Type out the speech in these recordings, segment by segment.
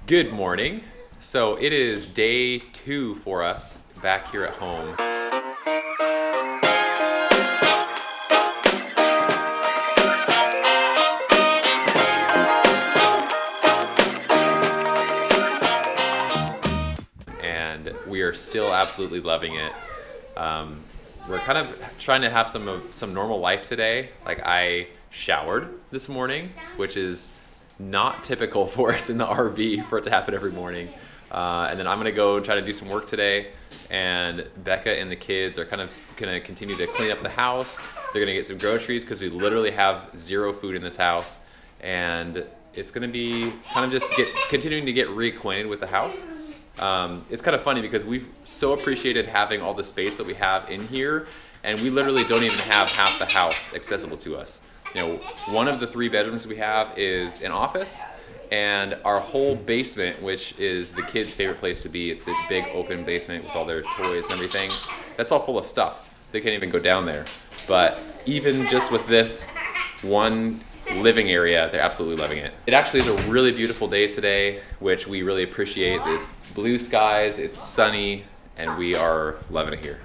Good morning. So it is day 2 for us back here at home. And we are still absolutely loving it. We're kind of trying to have some normal life today. Like, I showered this morning, which is not typical for us in the RV for it to happen every morning. And then I'm gonna go and try to do some work today. And Becca and the kids are kind of gonna continue to clean up the house. They're gonna get some groceries because we literally have zero food in this house. And it's gonna be kind of just continuing to get reacquainted with the house. It's kind of funny because we've so appreciated having all the space that we have in here, and we literally don't even have half the house accessible to us. You know, one of the 3 bedrooms we have is an office, and our whole basement, which is the kids' favorite place to be, it's a big open basement with all their toys and everything, that's all full of stuff. They can't even go down there. But even just with this one living area, they're absolutely loving it. It actually is a really beautiful day today, which we really appreciate. This blue skies, it's sunny, and we are loving it here.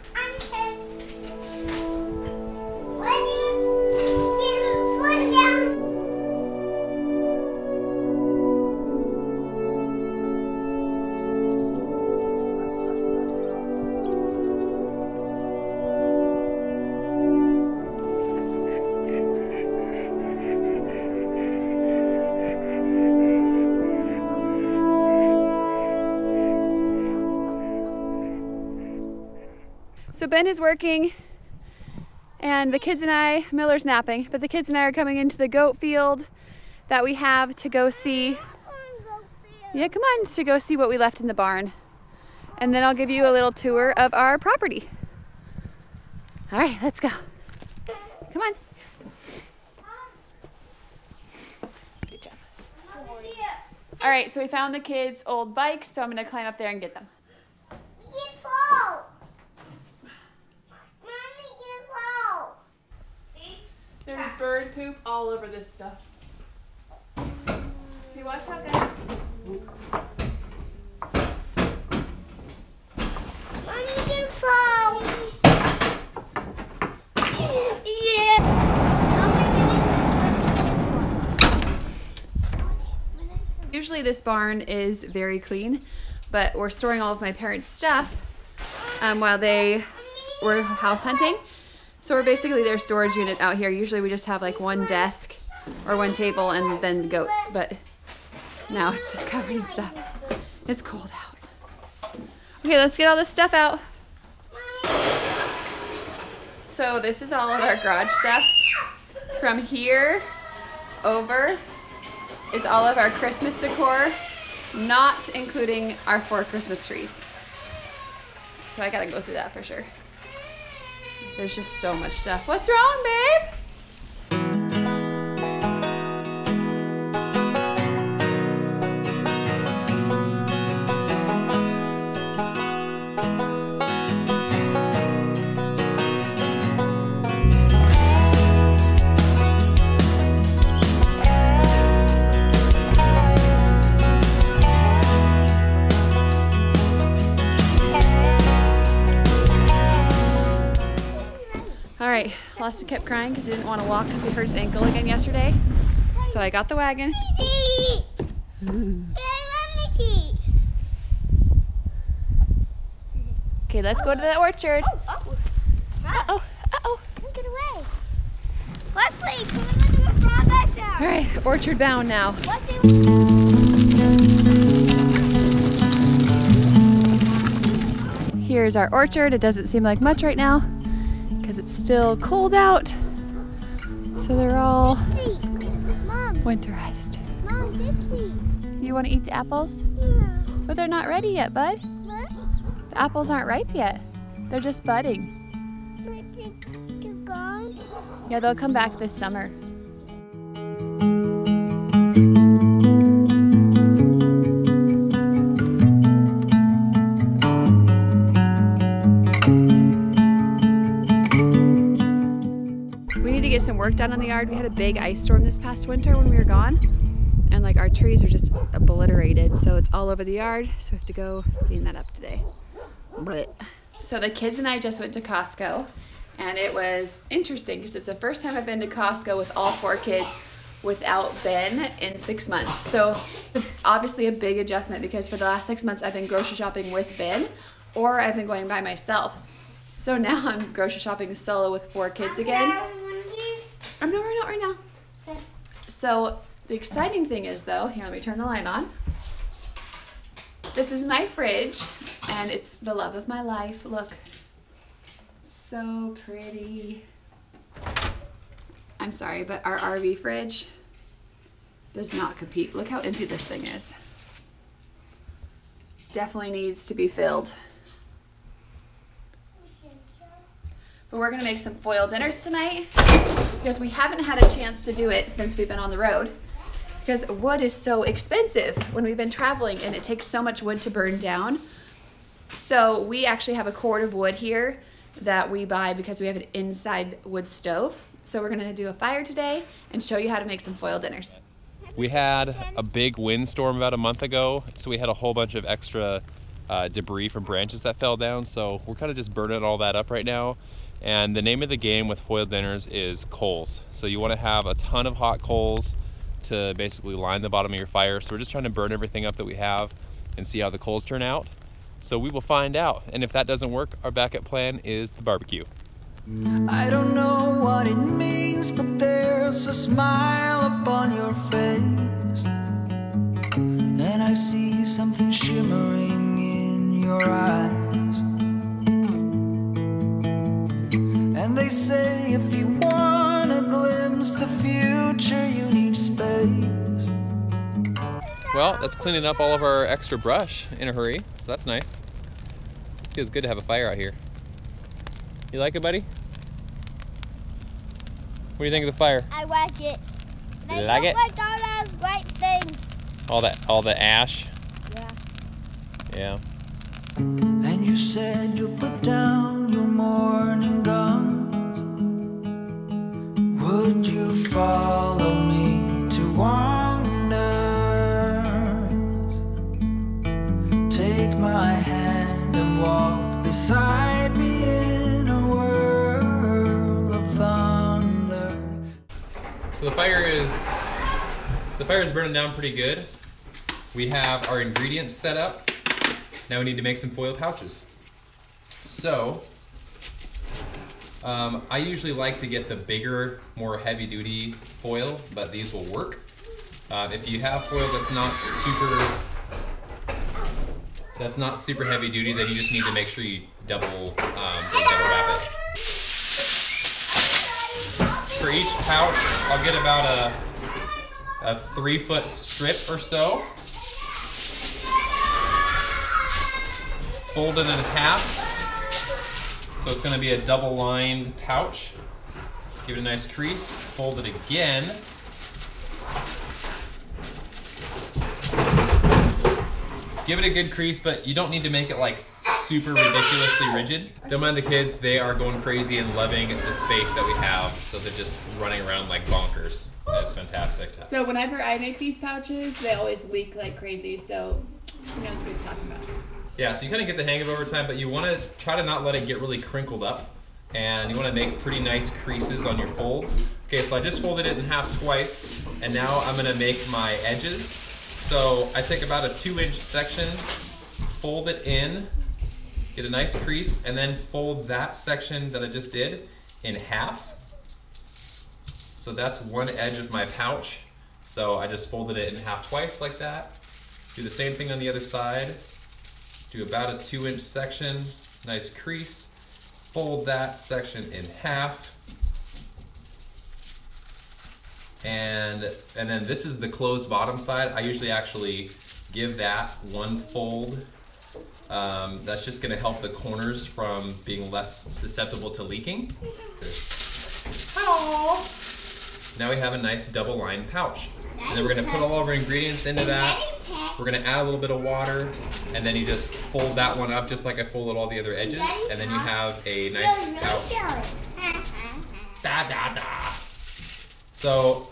So Ben is working, and the kids and I, Miller's napping, but the kids and I are coming into the goat field that we have to go see. Yeah, come on, to go see what we left in the barn. And then I'll give you a little tour of our property. All right, let's go. Come on. Good job. All right, so we found the kids' old bikes, so I'm gonna climb up there and get them. There's bird poop all over this stuff. Okay, watch out, guys. Mommy can fall. Yeah. Usually this barn is very clean, but we're storing all of my parents' stuff while they were house hunting. So we're basically their storage unit out here. Usually we just have like one desk or one table and then the goats, but now it's just covered in stuff. It's cold out. Okay, let's get all this stuff out. So this is all of our garage stuff. From here over is all of our Christmas decor, not including our 4 Christmas trees. So I gotta go through that for sure. There's just so much stuff. What's wrong, babe? Alright, Lawson kept crying because he didn't want to walk because he hurt his ankle again yesterday. So I got the wagon. Okay, let's go to the orchard. Uh-oh, uh-oh. Get away. Wesley, come and look at the frog back there. Alright, orchard bound now. Here's our orchard. It doesn't seem like much right now because it's still cold out. So they're all winterized. Mom, Dipsy. You want to eat the apples? Yeah. But they're not ready yet, bud. What? The apples aren't ripe yet. They're just budding. You're gone? Yeah, they'll come back this summer. We need to get some work done on the yard. We had a big ice storm this past winter when we were gone. And and like our trees are just obliterated, so it's all over the yard, so we have to go clean that up today. But so the kids and I just went to Costco, and it was interesting because it's the first time I've been to Costco with all 4 kids without Ben in 6 months. So obviously a big adjustment, because for the last 6 months I've been grocery shopping with Ben, or I've been going by myself. So now I'm grocery shopping solo with 4 kids again. No, we're not right now. So the exciting thing is though, here, let me turn the light on. This is my fridge, and it's the love of my life. Look, so pretty. I'm sorry, but our RV fridge does not compete. Look how empty this thing is. Definitely needs to be filled. But we're gonna make some foil dinners tonight because we haven't had a chance to do it since we've been on the road, because wood is so expensive when we've been traveling, and it takes so much wood to burn down. So we actually have a cord of wood here that we buy because we have an inside wood stove. So we're gonna do a fire today and show you how to make some foil dinners. We had a big windstorm about a month ago, so we had a whole bunch of extra debris from branches that fell down. So we're kind of just burning all that up right now. And the name of the game with foil dinners is coals. So you want to have a ton of hot coals to basically line the bottom of your fire. So we're just trying to burn everything up that we have and see how the coals turn out. So we will find out. And if that doesn't work, our backup plan is the barbecue. I don't know what it means, but there's a smile upon your face, and I see something shimmering in your eyes. And they say if you want to glimpse the future, you need space. Well, that's cleaning up all of our extra brush in a hurry, so that's nice. Feels good to have a fire out here. You like it, buddy? What do you think of the fire? I like it. You like it? Like all those great things. All the ash? Yeah. Yeah. And you said you'll put down your morning guns. Would you follow me to wonders? Take my hand and walk beside me in a world of thunder. So the fire is burning down pretty good. We have our ingredients set up. Now we need to make some foil pouches. So I usually like to get the bigger, more heavy-duty foil, but these will work. If you have foil that's not super heavy-duty, then you just need to make sure you double wrap it. For each pouch, I'll get about a 3-foot strip or so. Fold it in half, so it's going to be a double-lined pouch. Give it a nice crease. Fold it again. Give it a good crease, but you don't need to make it like super ridiculously rigid. Don't mind the kids; they are going crazy and loving the space that we have, so they're just running around like bonkers. It's fantastic. So whenever I make these pouches, they always leak like crazy, so who knows what he's talking about. Yeah, so you kind of get the hang of it over time, but you want to try to not let it get really crinkled up, and you want to make pretty nice creases on your folds. Okay, so I just folded it in half twice, and now I'm going to make my edges. So I take about a 2-inch section, fold it in, get a nice crease, and then fold that section that I just did in half. So that's one edge of my pouch. So I just folded it in half twice like that. Do the same thing on the other side. Do about a 2-inch section, nice crease, fold that section in half, and then this is the closed bottom side. I usually actually give that one fold. That's just going to help the corners from being less susceptible to leaking. Hello. Now we have a nice double-lined pouch, and then we're going to put all of our ingredients into that. We're going to add a little bit of water, and then you just fold that one up just like I folded all the other edges, and then you have a nice pouch. Da da da. So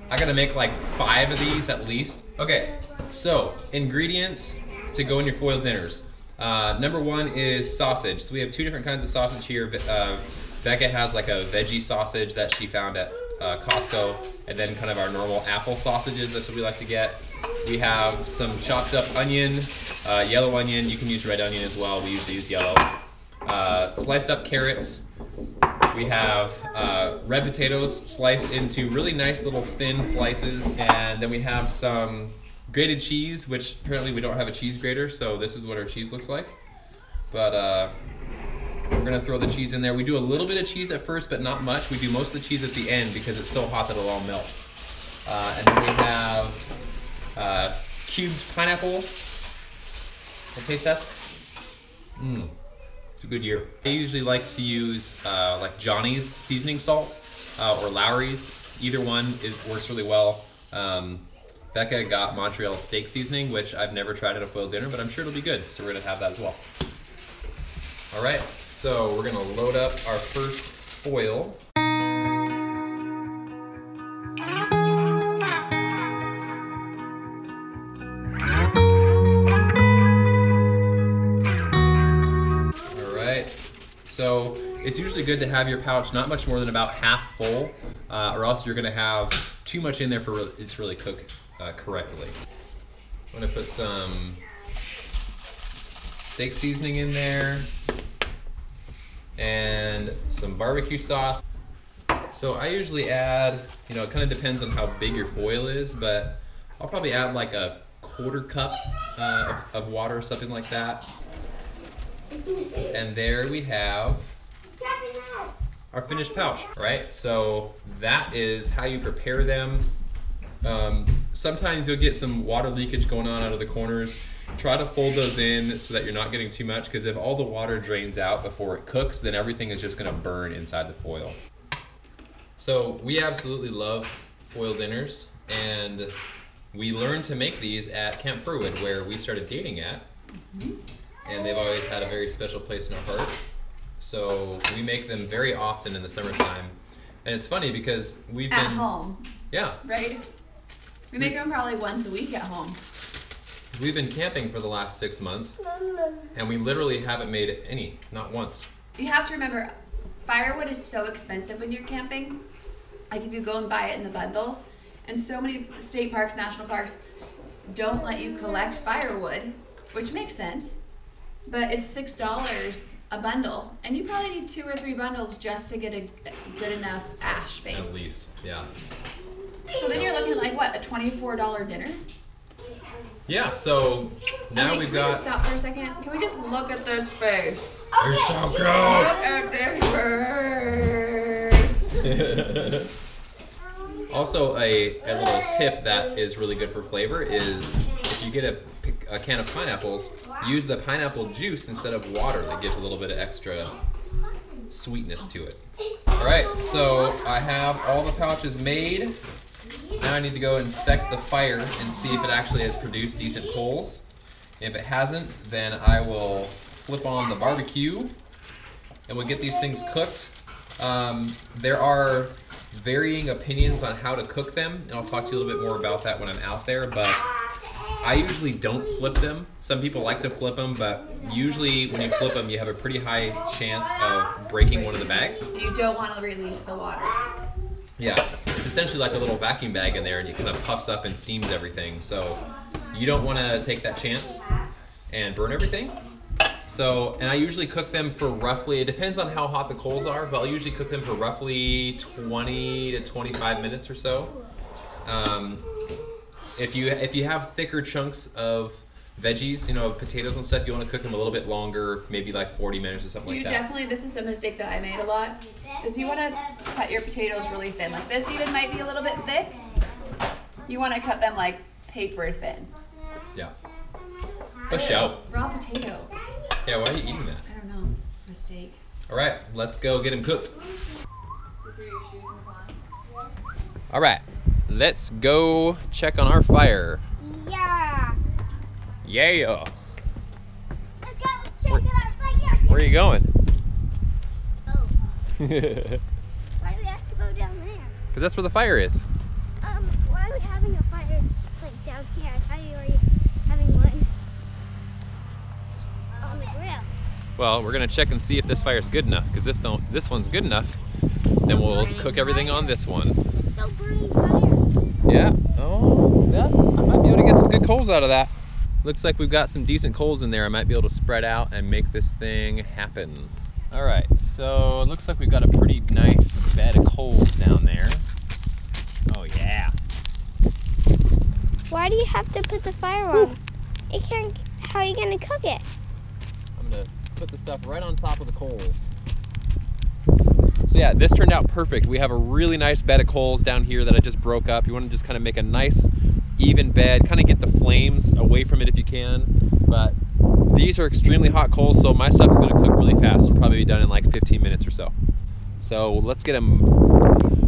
I gotta make like 5 of these at least. Okay, so ingredients to go in your foil dinners. Number 1 is sausage. So we have 2 different kinds of sausage here. Becca has like a veggie sausage that she found at Costco, and then kind of our normal apple sausages. That's what we like to get. We have some chopped up onion, yellow onion. You can use red onion as well. We usually use yellow. Sliced up carrots. We have red potatoes sliced into really nice little thin slices, and then we have some grated cheese, which apparently we don't have a cheese grater, so this is what our cheese looks like. But we're gonna throw the cheese in there. We do a little bit of cheese at first, but not much. We do most of the cheese at the end because it's so hot that it'll all melt. And then we have cubed pineapple. A taste test. It's a good year. I usually like to use like Johnny's seasoning salt or Lowry's. Either one works really well. Becca got Montreal steak seasoning, which I've never tried at a foil dinner, but I'm sure it'll be good. So we're gonna have that as well. All right, so we're gonna load up our first foil. So it's usually good to have your pouch not much more than about half full, or else you're gonna have too much in there for it to really cook correctly. I'm gonna put some steak seasoning in there and some barbecue sauce. So I usually add, you know, it kind of depends on how big your foil is, but I'll probably add like a 1/4 cup of water or something like that. And there we have our finished pouch, right? So that is how you prepare them. Sometimes you'll get some water leakage going on out of the corners. Try to fold those in so that you're not getting too much, because if all the water drains out before it cooks, then everything is just gonna burn inside the foil. So we absolutely love foil dinners, and we learned to make these at Campfire, where we started dating at. And they've always had a very special place in our heart. So we make them very often in the summertime. And it's funny because we've been... At home. Yeah. Right? We make them probably once a week at home. We've been camping for the last 6 months, and we literally haven't made any, not once. You have to remember, firewood is so expensive when you're camping. Like if you go and buy it in the bundles, and so many state parks, national parks, don't let you collect firewood, which makes sense. But it's $6 a bundle, and you probably need 2 or 3 bundles just to get a good enough ash base. At least, yeah. So then you're looking at like what, a $24 dinner? Yeah, so now we've got... Can we just stop for a second? Can we just look at this face? They're so good! Look at this face! Also, a little tip that is really good for flavor is if you get a can of pineapples, use the pineapple juice instead of water. That gives a little bit of extra sweetness to it. All right, so I have all the pouches made. Now I need to go inspect the fire and see if it actually has produced decent coals. If it hasn't, then I will flip on the barbecue and we'll get these things cooked. There are varying opinions on how to cook them, and I'll talk to you a little bit more about that when I'm out there, but I usually don't flip them. Some people like to flip them, but usually when you flip them, you have a pretty high chance of breaking one of the bags. You don't want to release the water. Yeah, it's essentially like a little vacuum bag in there, and it kind of puffs up and steams everything. So you don't want to take that chance and burn everything. So, and I usually cook them for roughly, it depends on how hot the coals are, but I'll usually cook them for roughly 20 to 25 minutes or so. If you have thicker chunks of veggies, you know, potatoes and stuff, you want to cook them a little bit longer, maybe like 40 minutes or something like that. Definitely, this is the mistake that I made a lot, is you want to cut your potatoes really thin. Like this even might be a little bit thick. You want to cut them like paper thin. Yeah. A shout. Raw potato. Yeah, why are you eating that? I don't know. Mistake. All right, let's go get them cooked. All right, let's go check on our fire. Yeah. Yeah. Let's go check out our fire. Where are you going? Oh. Why do we have to go down there? Because that's where the fire is. down here. I thought you were having one on the grill. Well, we're gonna check and see if this fire's good enough, because if this one's good enough, then we'll cook everything on this one. It's still burning fire. Yeah. Oh, yeah. I might be able to get some good coals out of that. Looks like we've got some decent coals in there. I might be able to spread out and make this thing happen. All right, so it looks like we've got a pretty nice bed of coals down there. Oh yeah. Why do you have to put the fire on? It can't. How are you gonna cook it? I'm gonna put the stuff right on top of the coals. So yeah, this turned out perfect. We have a really nice bed of coals down here that I just broke up. You want to just kind of make a nice even bed, kind of get the flames away from it if you can. But these are extremely hot coals, so my stuff is going to cook really fast. It'll probably be done in like 15 minutes or so. So let's get them.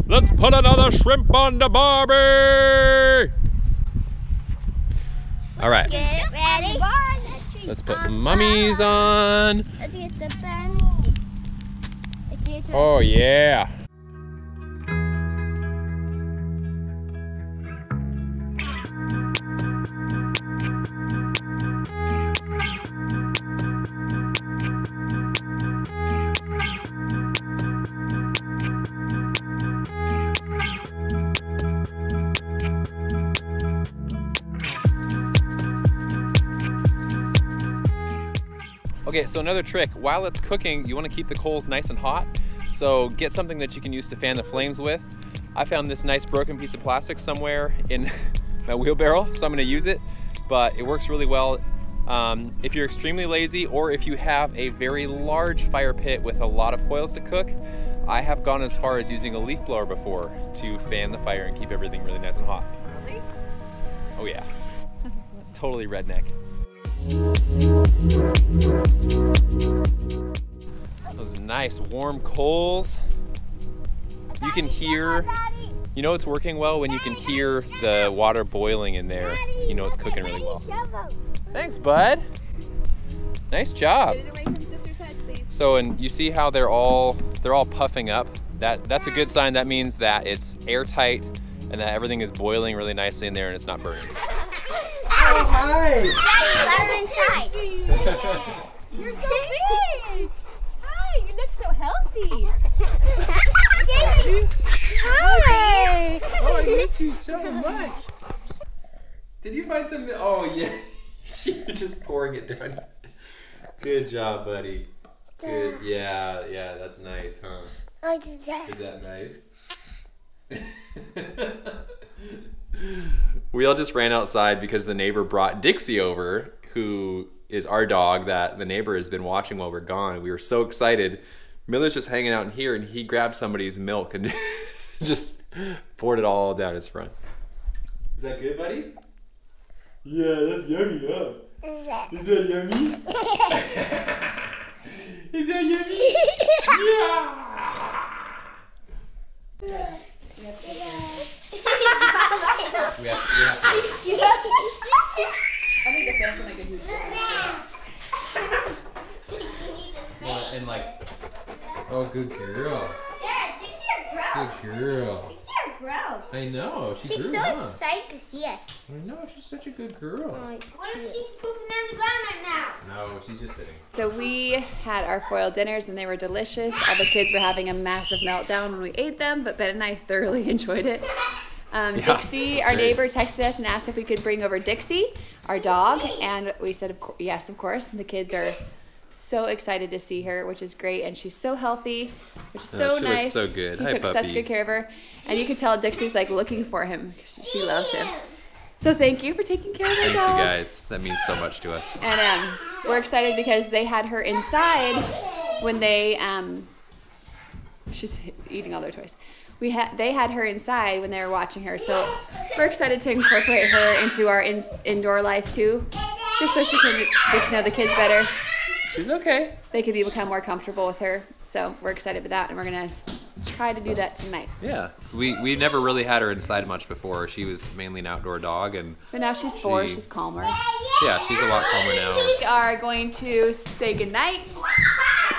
Let's put another shrimp on the barbie. All right. Get ready. Let's put the mummies on. Let's get the bunny. Oh yeah. Okay, so another trick, while it's cooking, you want to keep the coals nice and hot. So get something that you can use to fan the flames with. I found this nice broken piece of plastic somewhere in my wheelbarrow, so I'm going to use it, but it works really well. If you're extremely lazy, or if you have a very large fire pit with a lot of foils to cook, I have gone as far as using a leaf blower before to fan the fire and keep everything really nice and hot. Really? Oh yeah, it's totally redneck. Those nice warm coals. You can hear, you know it's working well when you can hear the water boiling in there. You know it's cooking really well. Thanks, bud. Nice job. Get it away from sister's head, please. So, and you see how they're all puffing up. That's a good sign. That means that it's airtight and that everything is boiling really nicely in there and it's not burning. Oh, hi! Daddy, let her inside. You're so big! Hi, you look so healthy. Hi. Oh, I miss you so much. Did you find some? Oh, yeah. You're just pouring it down. Good job, buddy. Good. Yeah, that's nice, huh? Is that nice? We all just ran outside because the neighbor brought Dixie over, who is our dog that the neighbor has been watching while we're gone. We were so excited. Miller's just hanging out in here and he grabbed somebody's milk and just poured it all down his front. Is that good, buddy? Yeah, that's yummy, huh? Is that yummy? Is that yummy? Yeah! I need to fan some like a huge Well, and like, oh, good girl. Yeah, Dixie are grown. Good girl. Dixie are grown. I know, she She's grew, so huh? excited to see us. I know, she's such a good girl. What if she's pooping on the ground right now? No, she's just sitting. So we had our foil dinners and they were delicious. All the kids were having a massive meltdown when we ate them, but Ben and I thoroughly enjoyed it. Dixie, it's our great. neighbor, texted us and asked if we could bring over Dixie, our dog, and we said yes, of course. And the kids are so excited to see her, which is great, and she's so healthy, which is so she nice. looks so good. He Hi, took such puppy. good care of her, and you could tell Dixie's like looking for him. She loves him. So thank you for taking care of her Thanks, dog. you guys. That means so much to us. And we're excited because they had her inside when they she's eating all their toys. They had her inside when they were watching her, so we're excited to incorporate her into our indoor life too, just so she can get to know the kids better. She's okay. They could become more comfortable with her, so we're excited with that, and we're gonna try to do that tonight. Yeah, so we never really had her inside much before. She was mainly an outdoor dog, and But now she's 4, she's calmer. yeah, she's a lot calmer now. We are going to say goodnight.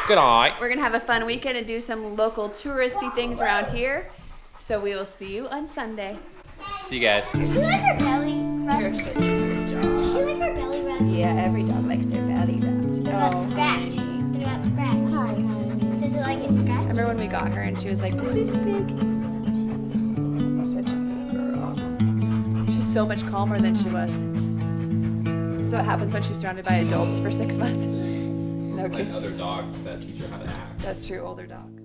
Good night. We're gonna have a fun weekend and do some local touristy things around here. So we will see you on Sunday. See you guys. Do you like her belly? You're such a good Does she dog. like her belly wrapped? Yeah, every dog likes their belly wrapped. What about Oh, scratch? honey. What about scratch? Hi, honey. Does it like it scratched? Remember when we got her and she was like this big? Such a good girl. She's so much calmer than she was. So what happens when she's surrounded by adults for 6 months? No Like kids. other dogs that teach her how to act. That's true, older dogs.